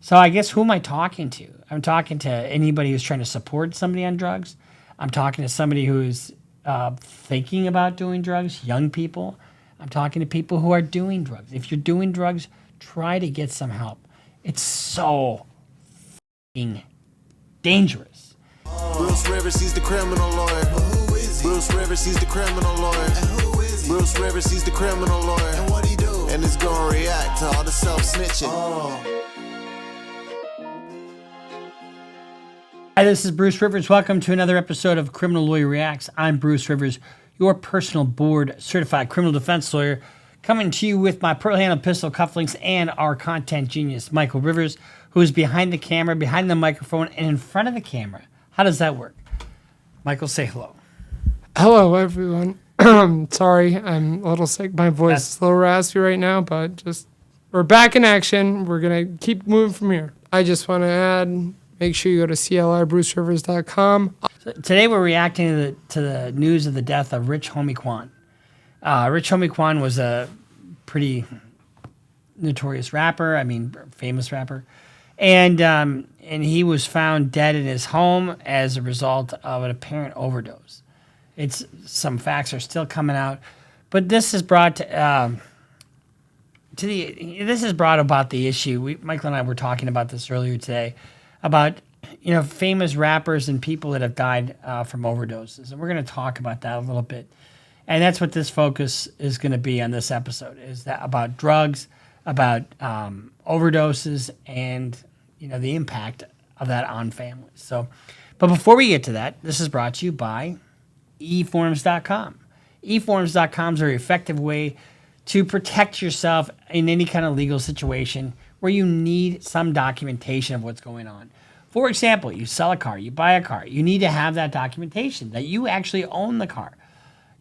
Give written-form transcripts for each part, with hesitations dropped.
So I guess who am I talking to? I'm talking to anybody who's trying to support somebody on drugs. I'm talking to somebody who's thinking about doing drugs, young people. I'm talking to people who are doing drugs. If you're doing drugs, try to get some help. It's so f***ing dangerous. Bruce Rivers, he's the criminal lawyer. Bruce Rivers, he's the criminal lawyer. Bruce Rivers, he's the criminal lawyer. And what he do? And it's gonna react to all the self-snitching. Hi, this is Bruce Rivers. Welcome to another episode of Criminal Lawyer Reacts. I'm Bruce Rivers, your personal board-certified criminal defense lawyer, coming to you with my pearl-handled pistol cufflinks and our content genius, Michael Rivers, who is behind the camera, behind the microphone, and in front of the camera. How does that work? Michael, say hello. Hello, everyone. Sorry, I'm a little sick. My voice is a little raspy right now, but we're back in action. We're going to keep moving from here. I just want to add, make sure you go to CLRBruceRivers.com. So today we're reacting to the news of the death of Rich Homie Quan. Rich Homie Quan was a pretty notorious rapper, famous rapper. And he was found dead in his home as a result of an apparent overdose. Some facts are still coming out, but this is brought this is brought about the issue. Michael and I were talking about this earlier today about famous rappers and people that have died from overdoses, and we're going to talk about that a little bit. And that's what this focus is going to be on this episode, is that about drugs, about overdoses, and the impact of that on families. So, but before we get to that, this is brought to you by EForms.com. EForms.com is a very effective way to protect yourself in any kind of legal situation where you need some documentation of what's going on. For example, you sell a car, you buy a car, you need to have that documentation that you actually own the car.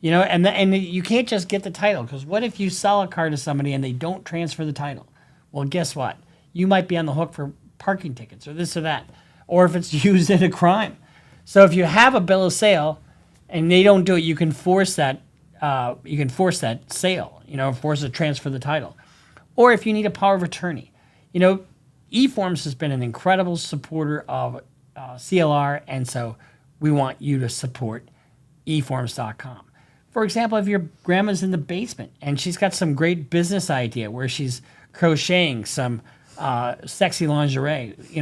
And you can't just get the title, because what if you sell a car to somebody and they don't transfer the title? Well, guess what? You might be on the hook for parking tickets or this or that, or if it's used in a crime. So if you have a bill of sale and they don't do it, you can force that. Sale. Force to transfer the title, or if you need a power of attorney. EForms has been an incredible supporter of CLR, and so we want you to support EForms.com. For example, if your grandma's in the basement and she's got some great business idea where she's crocheting some sexy lingerie, you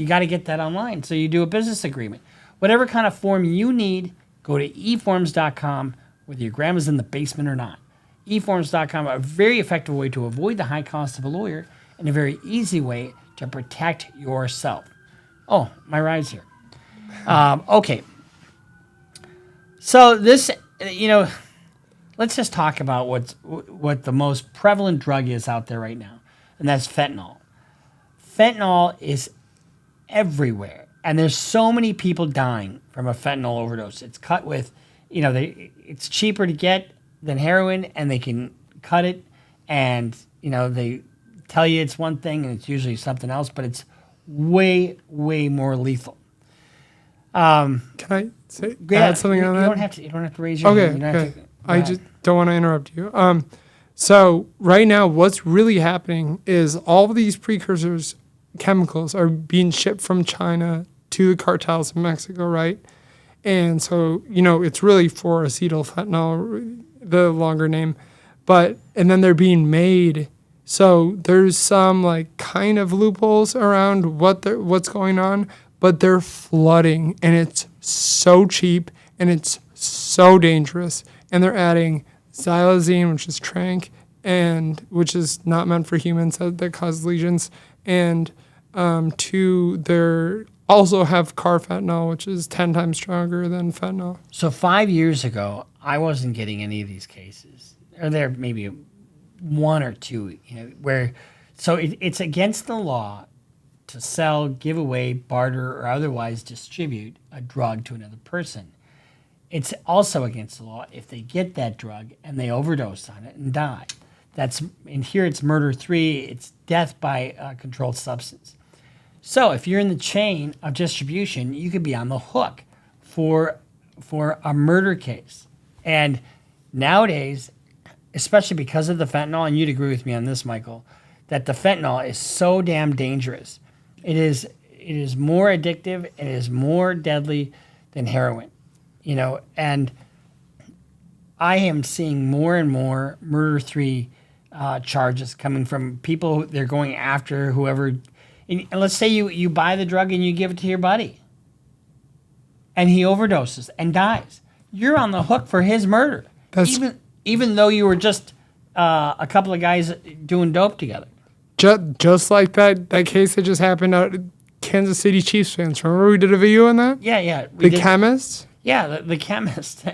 got to get that online. So you do a business agreement. Whatever kind of form you need, go to eForms.com, whether your grandma's in the basement or not. eForms.com, a very effective way to avoid the high cost of a lawyer and a very easy way to protect yourself. Oh, my ride's here. Okay. So this, let's just talk about what the most prevalent drug is out there right now, and that's fentanyl. Fentanyl is everywhere, and there's so many people dying from a fentanyl overdose. It's cut with, it's cheaper to get than heroin, and they can cut it, and they tell you it's one thing and it's usually something else, but it's way, way more lethal. Can I add something on that? You don't have to raise your hand. Okay. I just don't want to interrupt you. So right now, what's really happening is all of these precursors chemicals are being shipped from China to the cartels in Mexico, right? And so, it's really for acetylfentanyl, the longer name, and then they're being made. So there's some kind of loopholes around what's going on, but they're flooding, and it's so cheap and it's so dangerous. And they're adding xylazine, which is tranq, and which is not meant for humans, that cause lesions, and they also have carfentanil, which is 10 times stronger than fentanyl. So 5 years ago, I wasn't getting any of these cases, or there maybe one or two, it's against the law to sell, give away, barter, or otherwise distribute a drug to another person. It's also against the law if they get that drug and they overdose on it and die. Here it's murder 3, it's death by a controlled substance. So if you're in the chain of distribution, you could be on the hook for a murder case. And nowadays, especially because of the fentanyl, and you'd agree with me on this, Michael, that the fentanyl is so damn dangerous. It is more addictive. It is more deadly than heroin, and I am seeing more and more murder 3 charges coming from people. They're going after whoever. And let's say you buy the drug and you give it to your buddy, and he overdoses and dies. You're on the hook for his murder, even though you were just a couple of guys doing dope together. Just like that case that just happened out at Kansas City Chiefs fans. Remember we did a video on that? Yeah. The chemist? Yeah, the chemist,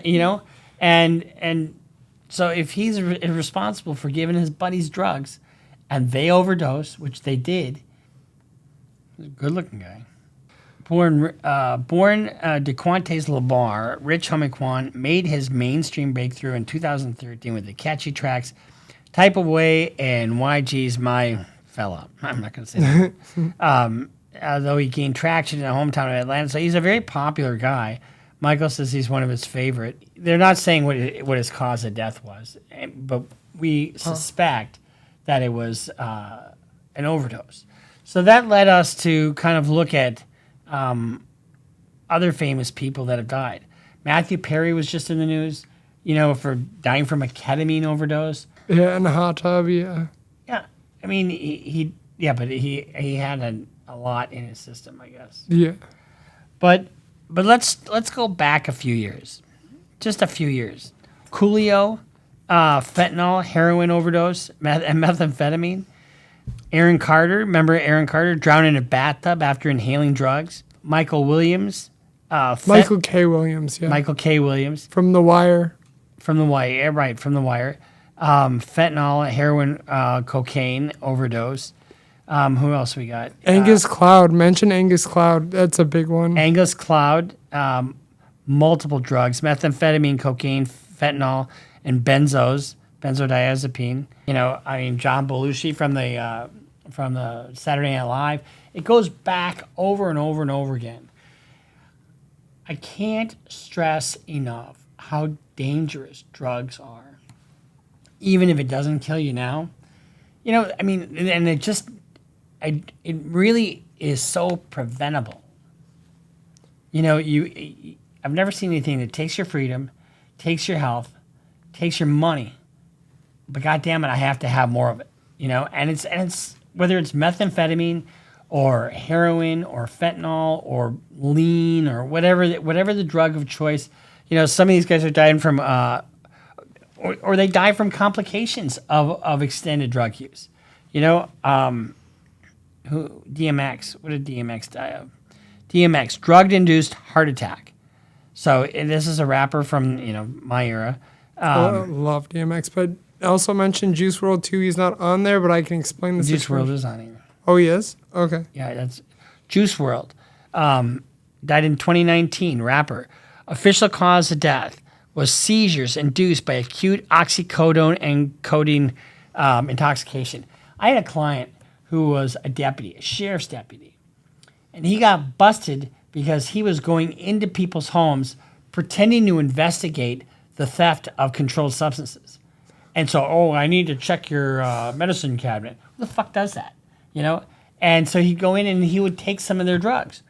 And so if he's responsible for giving his buddies drugs and they overdose, which they did, he's a good-looking guy. Born DeQuantes Labar, Rich Homie Quan made his mainstream breakthrough in 2013 with the catchy tracks Type of Way and YG's My Fella. I'm not going to say that. Though he gained traction in the hometown of Atlanta. So he's a very popular guy. Michael says he's one of his favorite. They're not saying what his cause of death was, but we suspect that it was an overdose. So that led us to kind of look at other famous people that have died. Matthew Perry was just in the news, for dying from a ketamine overdose. Yeah, in a hot tub, yeah. Yeah. I mean, but he had a lot in his system, I guess. Yeah. But let's go back a few years. Just a few years. Coolio, fentanyl, heroin overdose, and methamphetamine. Aaron Carter, remember Aaron Carter, drowned in a bathtub after inhaling drugs. Michael Williams. Michael K. Williams, yeah. Michael K. Williams. From The Wire. From The Wire, yeah, right, from The Wire. Fentanyl, heroin, cocaine overdose. Who else we got? Angus Cloud. Mention Angus Cloud. That's a big one. Angus Cloud, multiple drugs, methamphetamine, cocaine, fentanyl, and benzodiazepine. John Belushi from the Saturday Night Live. It goes back over and over and over again. I can't stress enough how dangerous drugs are. Even if it doesn't kill you now. And it really is so preventable. I've never seen anything that takes your freedom, takes your health, takes your money, but goddamn it, I have to have more of it. And it's whether it's methamphetamine or heroin or fentanyl or lean or whatever the drug of choice. Some of these guys are dying from or they die from complications of extended drug use. DMX, what did DMX die of? DMX, drug-induced heart attack. So this is a rapper from, my era. Love DMX, but I also mentioned Juice WRLD too. He's not on there, but I can explain the Juice situation. WRLD is on here. Oh, he is? Okay. Yeah, that's Juice WRLD. Died in 2019, rapper. Official cause of death was seizures induced by acute oxycodone and codeine intoxication. I had a client who was a sheriff's deputy, and he got busted because he was going into people's homes pretending to investigate the theft of controlled substances. And so, I need to check your medicine cabinet. Who the fuck does that? And so he'd go in and he would take some of their drugs.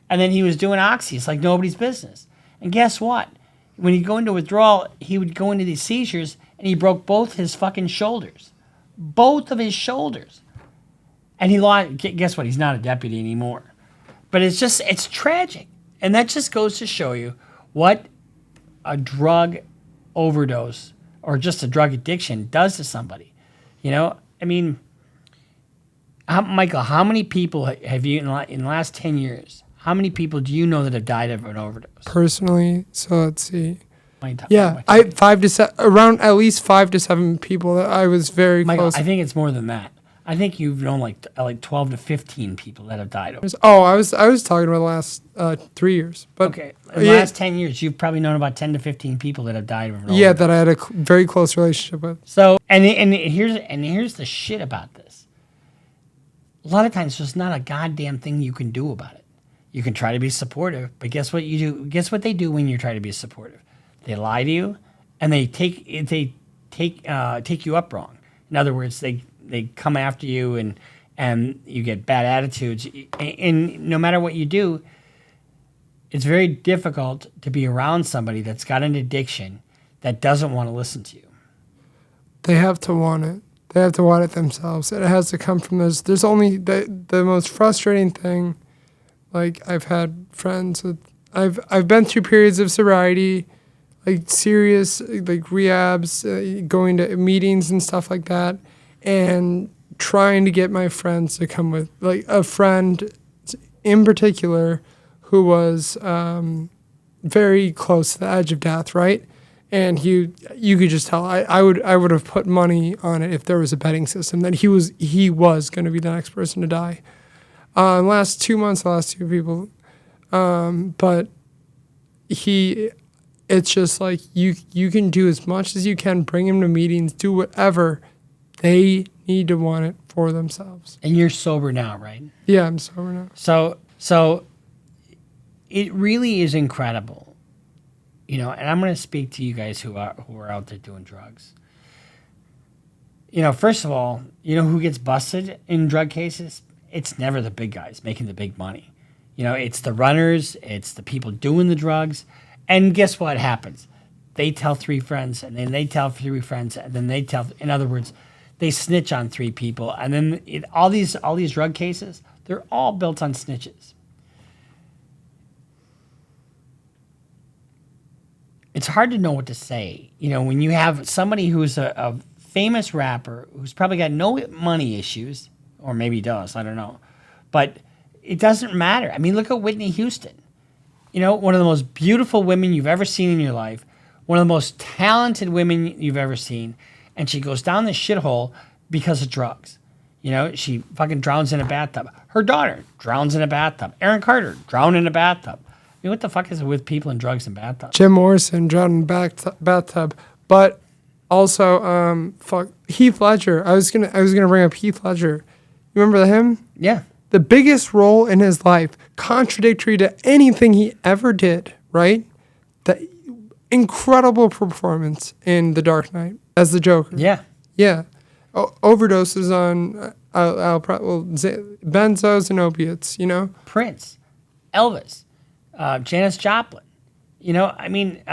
And then he was doing oxys like nobody's business. And guess what? When he'd go into withdrawal, he would go into these seizures and he broke both his fucking shoulders. Both of his shoulders. And he lost, guess what? He's not a deputy anymore. But it's tragic. And that just goes to show you what a drug overdose or just a drug addiction does to somebody. Michael, how many people have you, in the last 10 years, how many people do you know that have died of an overdose? Personally, so let's see. Yeah, around at least 5 to 7 people that I was very Michael, close. I think it's more than that. I think you've known like 12 to 15 people that have died of. Oh, I was talking about the last 3 years. But okay, in the last 10 years, you've probably known about 10 to 15 people that have died of an overdose. Yeah, that I had a very close relationship with. So, and here's the shit about this. A lot of times, there's not a goddamn thing you can do about it. You can try to be supportive, but guess what you do? Guess what they do when you try to be supportive? They lie to you, and they take you up wrong. In other words, they they come after you and you get bad attitudes. And no matter what you do, it's very difficult to be around somebody that's got an addiction that doesn't want to listen to you. They have to want it. They have to want it themselves. It has to come from those. There's only the most frustrating thing. Like I've had friends with, I've been through periods of sobriety, like serious like rehabs, going to meetings and stuff like that, and trying to get my friends to come with, like a friend in particular who was very close to the edge of death, right? And you could just tell. I would have put money on it if there was a betting system that he was going to be the next person to die. Last 2 months, I lost 2 people, but it's just like you can do as much as you can, bring him to meetings, do whatever. They need to want it for themselves. And you're sober now, right? Yeah, I'm sober now. So it really is incredible, you know. And I'm going to speak to you guys who are out there doing drugs. You know, first of all, you know who gets busted in drug cases? It's never the big guys making the big money. You know, it's the runners, it's the people doing the drugs. And guess what happens? They tell 3 friends, and then they tell 3 friends, and then they tell. In other words, they snitch on 3 people, and then all these drug cases, they're all built on snitches. It's hard to know what to say. You know, when you have somebody who's a famous rapper who's probably got no money issues, or maybe he does, I don't know, but it doesn't matter. I mean, look at Whitney Houston. You know, one of the most beautiful women you've ever seen in your life, one of the most talented women you've ever seen, and she goes down the shithole because of drugs. You know, she fucking drowns in a bathtub. Her daughter drowns in a bathtub. Aaron Carter drowned in a bathtub. I mean, what the fuck is it with people and drugs and bathtubs? Jim Morrison drowned in a bathtub, but also Heath Ledger. I was gonna bring up Heath Ledger. You remember him? Yeah. The biggest role in his life, contradictory to anything he ever did, right? The incredible performance in The Dark Knight as the Joker. Yeah. Yeah. Overdoses on benzos and opiates, you know? Prince, Elvis, Janis Joplin. You know, I mean,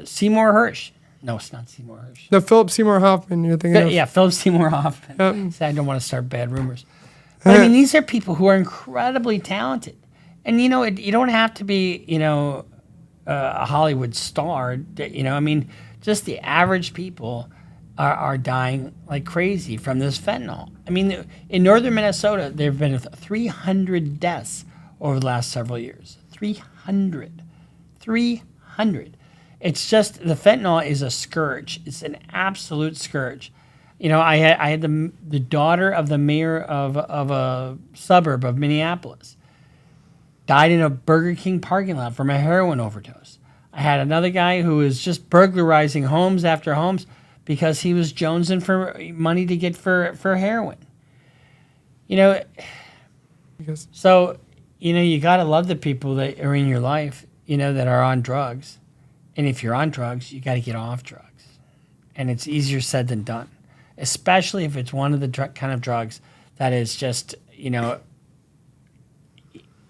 Seymour Hersh. No, it's not Seymour Hersh. No, Philip Seymour Hoffman, you're thinking of. Yeah, Philip Seymour Hoffman. I don't want to start bad rumors. But I mean, these are people who are incredibly talented. And, you know, you don't have to be, you know, a Hollywood star. You know, I mean, just the average people are dying like crazy from this fentanyl. I mean, in northern Minnesota, there have been 300 deaths over the last several years. 300. It's just, the fentanyl is a scourge. It's an absolute scourge. You know, I had the daughter of the mayor of a suburb of Minneapolis died in a Burger King parking lot from a heroin overdose. I had another guy who was just burglarizing homes after homes because he was jonesing for money to get for heroin. You know, so, you know, you got to love the people that are in your life, you know, that are on drugs. And if you're on drugs, you got to get off drugs. And it's easier said than done, especially if it's one of the kind of drugs that is just, you know,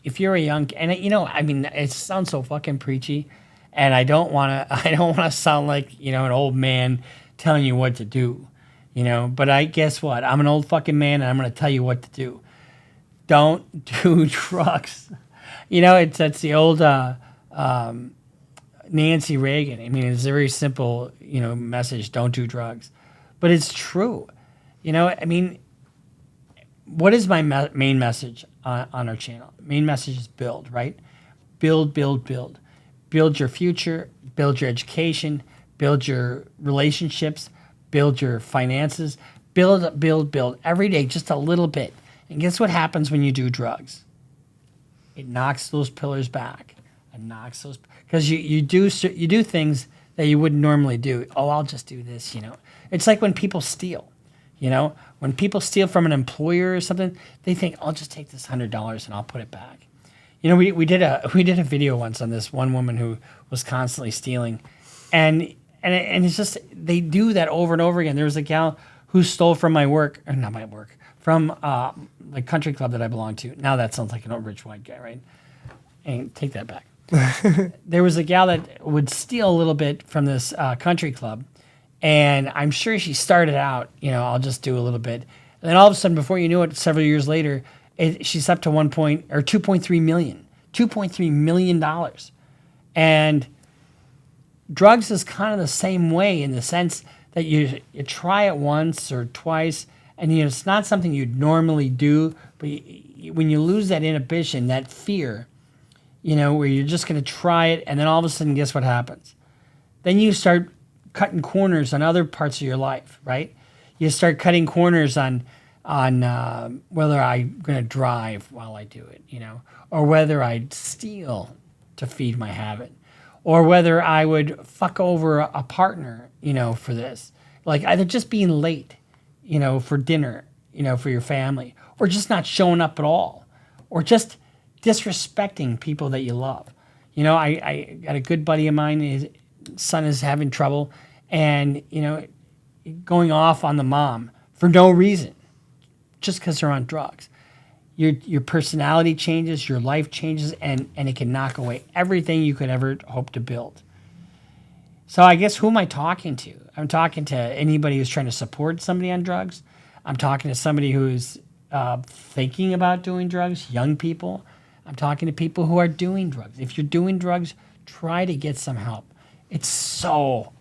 if you're a young, and you know, I mean, it sounds so fucking preachy, and I don't want to sound like, you know, an old man telling you what to do, you know, but guess what? I'm an old fucking man, and I'm going to tell you what to do. Don't do drugs. You know, that's the old Nancy Reagan. I mean, it's a very simple, you know, message. Don't do drugs, but it's true. You know, I mean, what is my main message on our channel? Main message is build, right? Build. Build your future, build your education, build your relationships, build your finances, build every day, just a little bit. And guess what happens when you do drugs? It knocks those pillars back. It knocks those, because you do things that you wouldn't normally do. Oh, I'll just do this, you know. It's like when people steal, you know. When people steal from an employer or something, they think, I'll just take this $100 and I'll put it back. You know, we did a video once on this one woman who was constantly stealing, and it's just, they do that over and over again. There was a gal who stole from my work, or not my work, from the country club that I belong to. Now that sounds like an old rich white guy, right? And take that back. There was a gal that would steal a little bit from this country club, and I'm sure she started out, I'll just do a little bit. And then all of a sudden, before you knew it, several years later, she's up to $2.3 million. And drugs is kind of the same way in the sense that you try it once or twice, and it's not something you'd normally do, but when you lose that inhibition, that fear, where you're just going to try it, and then all of a sudden, guess what happens? Then you start cutting corners on other parts of your life, right? You start cutting corners on whether I'm going to drive while I do it, or whether I'd steal to feed my habit, or whether I would fuck over a partner, for this. Like either just being late, for dinner, for your family, or just not showing up at all, or just disrespecting people that you love. I got a good buddy of mine, his son is having trouble, and, going off on the mom for no reason, just because they're on drugs. Your personality changes, your life changes, and it can knock away everything you could ever hope to build. So I guess who am I talking to? I'm talking to anybody who's trying to support somebody on drugs. I'm talking to somebody who's thinking about doing drugs, young people. I'm talking to people who are doing drugs. If you're doing drugs, try to get some help. It's so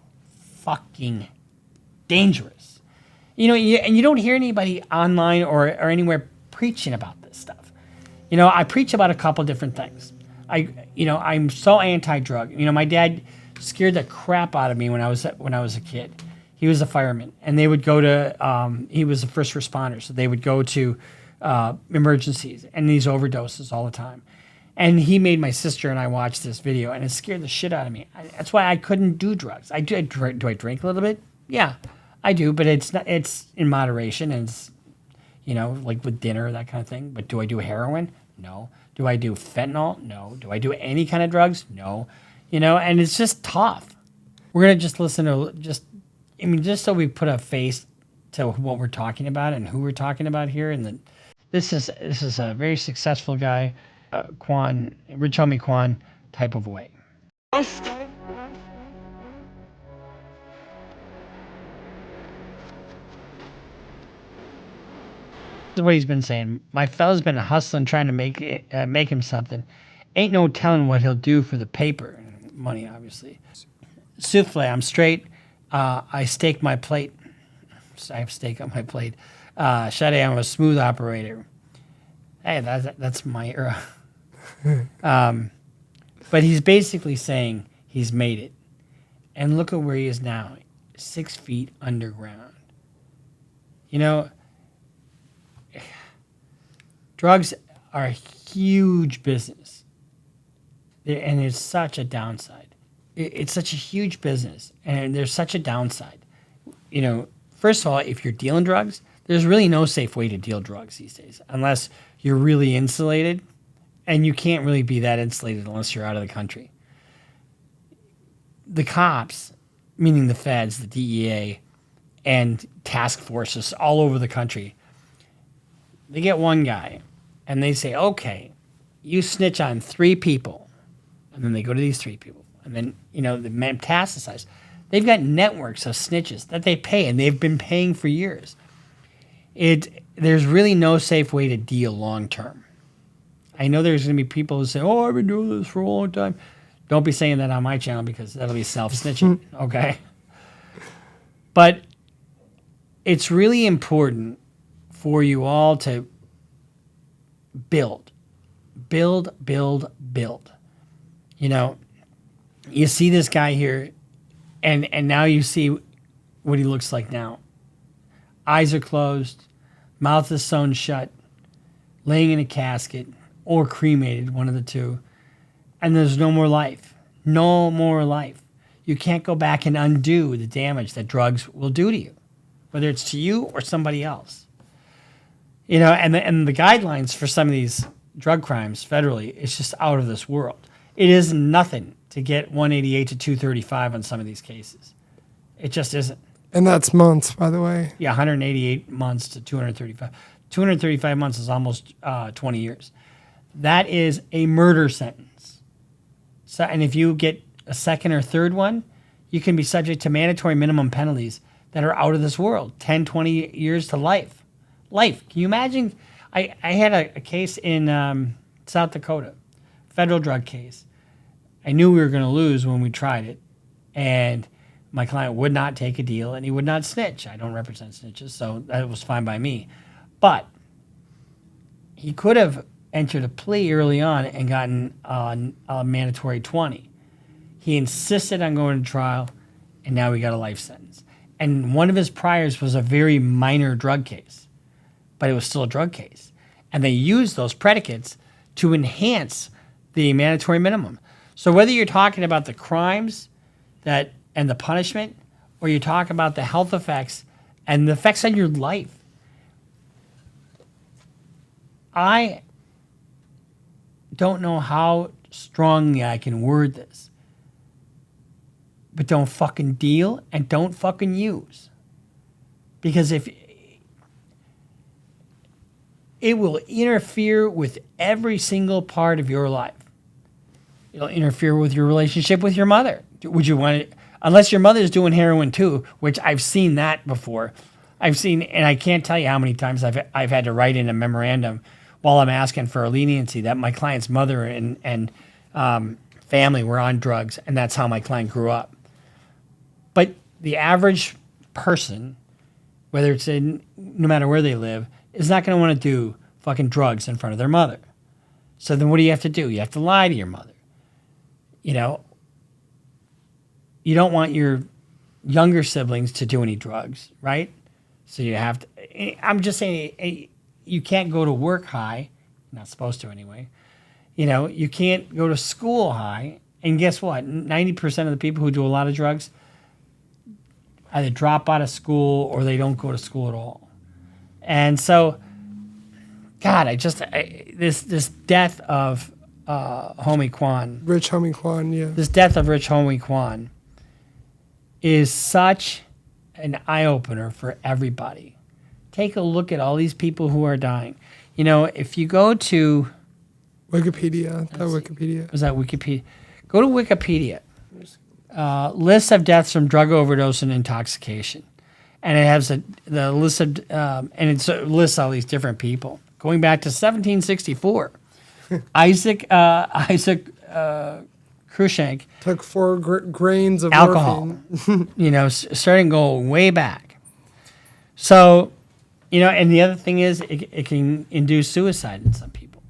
fucking dangerous. And you don't hear anybody online or anywhere preaching about this stuff. I preach about a couple different things. I'm so anti-drug. My dad scared the crap out of me when I was a kid. He was a fireman, and they would go to. He was a first responder, so they would go to emergencies and these overdoses all the time. And he made my sister and I watch this video, and it scared the shit out of me. That's why I couldn't do drugs. Do I drink a little bit? Yeah, I do, but it's in moderation, and it's, like with dinner, that kind of thing. But do I do heroin? No. Do I do fentanyl? No. Do I do any kind of drugs? No. And it's just tough. We're going to just listen to just so we put a face to what we're talking about and who we're talking about here. And this is a very successful guy, Quan, Rich Homie Quan type of way. This is what he's been saying. My fella's been hustling, trying to make him something. Ain't no telling what he'll do for the paper. Money, obviously. Souffle, I'm straight. I stake my plate. I have steak on my plate. Sade, I'm a smooth operator. Hey, that's my era. But he's basically saying he's made it. And look at where he is now. 6 feet underground. Drugs are a huge business. And there's such a downside. It's such a huge business, and there's such a downside. First of all, if you're dealing drugs, there's really no safe way to deal drugs these days, unless you're really insulated, and you can't really be that insulated unless you're out of the country. The cops, meaning the feds, the DEA, and task forces all over the country, they get one guy, and they say, okay, you snitch on 3 people. And then they go to these 3 people. And then, they metastasize. They've got networks of snitches that they pay, and they've been paying for years. There's really no safe way to deal long term. I know there's going to be people who say, oh, I've been doing this for a long time. Don't be saying that on my channel, because that'll be self-snitching, okay? But it's really important for you all to build. You see this guy here, and now you see what he looks like now. Eyes are closed, mouth is sewn shut, laying in a casket, or cremated, one of the two, and there's no more life. No more life. You can't go back and undo the damage that drugs will do to you, whether it's to you or somebody else. And the guidelines for some of these drug crimes federally, it's just out of this world. It is nothing to get 188 to 235 on some of these cases. It just isn't. And that's months, by the way. Yeah, 188 months to 235. 235 months is almost 20 years. That is a murder sentence. So, and if you get a second or third one, you can be subject to mandatory minimum penalties that are out of this world, 10, 20 years to life. Life. Can you imagine? I had a case in South Dakota, federal drug case. I knew we were going to lose when we tried it, and my client would not take a deal, and he would not snitch. I don't represent snitches, so that was fine by me. But he could have entered a plea early on and gotten a mandatory 20. He insisted on going to trial, and now he got a life sentence. And one of his priors was a very minor drug case, but it was still a drug case. And they used those predicates to enhance the mandatory minimum. So whether you're talking about the crimes and the punishment, or you talk about the health effects and the effects on your life, I don't know how strongly I can word this, but don't fucking deal and don't fucking use. Because if it will interfere with every single part of your life. It'll interfere with your relationship with your mother. Would you want it? Unless your mother's doing heroin too, which I've seen that before. I've seen, and I can't tell you how many times I've had to write in a memorandum while I'm asking for a leniency that my client's mother and family were on drugs, and that's how my client grew up. But the average person, whether it's no matter where they live, is not going to want to do fucking drugs in front of their mother. So then what do you have to do? You have to lie to your mother. You know, you don't want your younger siblings to do any drugs, right? So you have to, I'm just saying, you can't go to work high. You're not supposed to anyway. You know, you can't go to school high. And guess what? 90% of the people who do a lot of drugs either drop out of school or they don't go to school at all. And so, God, this death of homie Quan. Rich homie Quan, yeah. This death of Rich homie Quan is such an eye-opener for everybody. Take a look at all these people who are dying. You know, if you go to... Wikipedia. Wikipedia. Was that Wikipedia? Go to Wikipedia. List of deaths from drug overdose and intoxication. And it has the list of... and it lists all these different people. Going back to 1764. Isaac Cruikshank took 4 grains of alcohol. morphine. You know, starting going way back. So, you know, and the other thing is it can induce suicide in some people.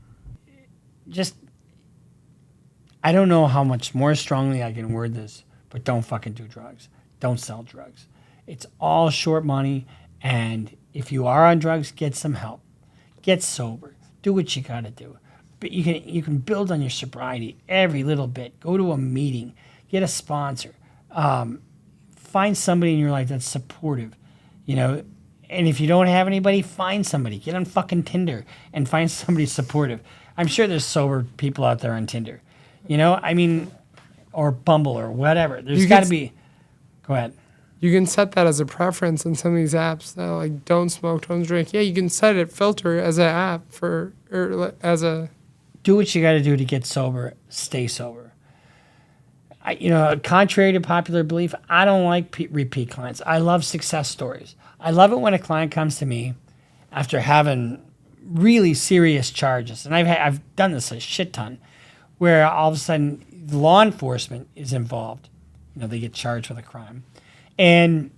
Just, I don't know how much more strongly I can word this, but don't fucking do drugs. Don't sell drugs. It's all short money, and if you are on drugs, get some help. Get sober. Do what you gotta do. But you can build on your sobriety every little bit. Go to a meeting. Get a sponsor. Find somebody in your life that's supportive. You know, and if you don't have anybody, find somebody. Get on fucking Tinder and find somebody supportive. I'm sure there's sober people out there on Tinder. You know, I mean, or Bumble or whatever. There's got to be. Go ahead. You can set that as a preference in some of these apps that like don't smoke, don't drink. Yeah, you can set it filter as an app as a. Do what you got to do to get sober. Stay sober. Contrary to popular belief, I don't like repeat clients. I love success stories. I love it when a client comes to me after having really serious charges, and I've done this a shit ton, where all of a sudden law enforcement is involved. You know, they get charged with a crime, and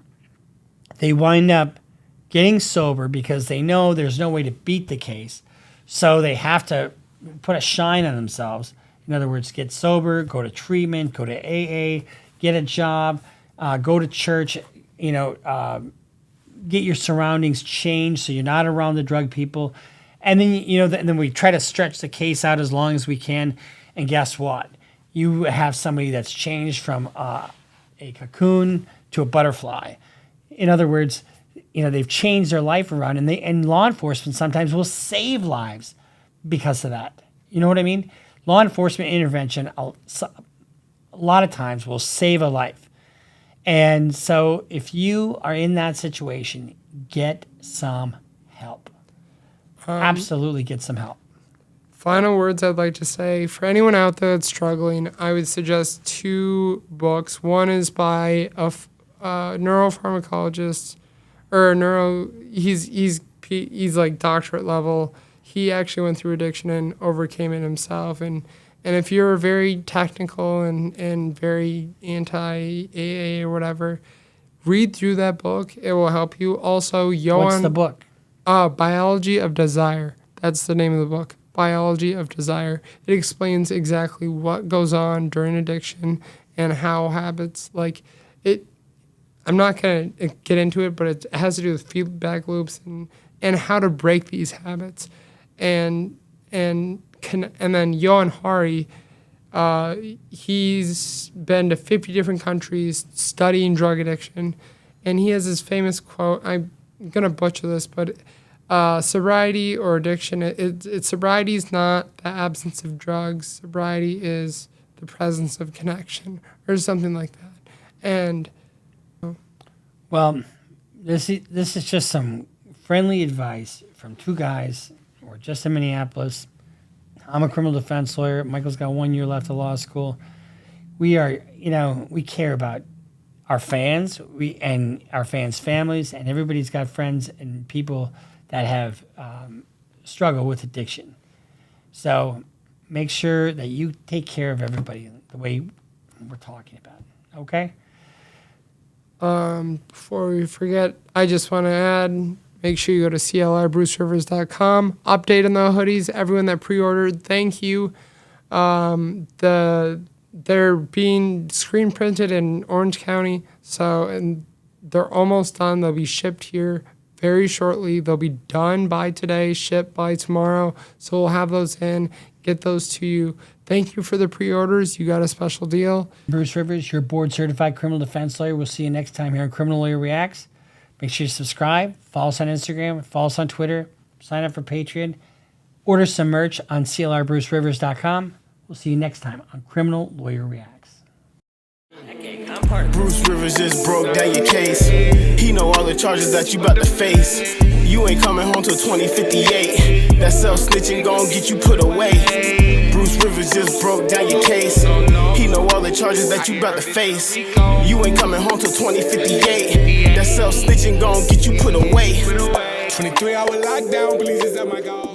they wind up getting sober because they know there's no way to beat the case, so they have to put a shine on themselves. In other words, get sober, go to treatment, go to AA, get a job, go to church, get your surroundings changed so you're not around the drug people. And then, and then we try to stretch the case out as long as we can. And guess what? You have somebody that's changed from a cocoon to a butterfly. In other words, they've changed their life around, and law enforcement sometimes will save lives because of that. You know what I mean? Law enforcement intervention a lot of times will save a life. And so if you are in that situation, get some help. Absolutely get some help. Final words I'd like to say for anyone out there that's struggling, I would suggest 2 books. One is by a neuropharmacologist he's like doctorate level. He actually went through addiction and overcame it himself. And if you're very technical and very anti-AA or whatever, read through that book. It will help you. Also, What's the book? Biology of Desire. That's the name of the book. Biology of Desire. It explains exactly what goes on during addiction and how habits like it. I'm not going to get into it, but it has to do with feedback loops and how to break these habits. And then Johan Hari, he's been to 50 different countries studying drug addiction, and he has this famous quote. I'm gonna butcher this, but sobriety or addiction. Sobriety is not the absence of drugs. Sobriety is the presence of connection, or something like that. And well, this is just some friendly advice from 2 guys. We're just in Minneapolis. I'm a criminal defense lawyer. Michael's got 1 year left of law school. We are, we care about our fans, and our fans' families, and everybody's got friends and people that have struggled with addiction. So make sure that you take care of everybody the way we're talking about. Okay? Before we forget, I just want to add, make sure you go to CLRBruceRivers.com. Update on the hoodies. Everyone that pre-ordered, thank you. They're being screen printed in Orange County, and they're almost done. They'll be shipped here very shortly. They'll be done by today, shipped by tomorrow. So we'll have those in, get those to you. Thank you for the pre-orders. You got a special deal. Bruce Rivers, your board-certified criminal defense lawyer. We'll see you next time here on Criminal Lawyer Reacts. Make sure you subscribe, follow us on Instagram, follow us on Twitter, sign up for Patreon, order some merch on CLRBruceRivers.com. We'll see you next time on Criminal Lawyer Reacts. Bruce Rivers just broke down your case. He know all the charges that you about to face. You ain't coming home till 2058. That self-snitching gon' get you put away. Bruce Rivers just broke down your case. He know all the charges that you about to face. You ain't coming home till 2058. That self-snitching gon' get you put away. 23-hour lockdown, police is at my goal.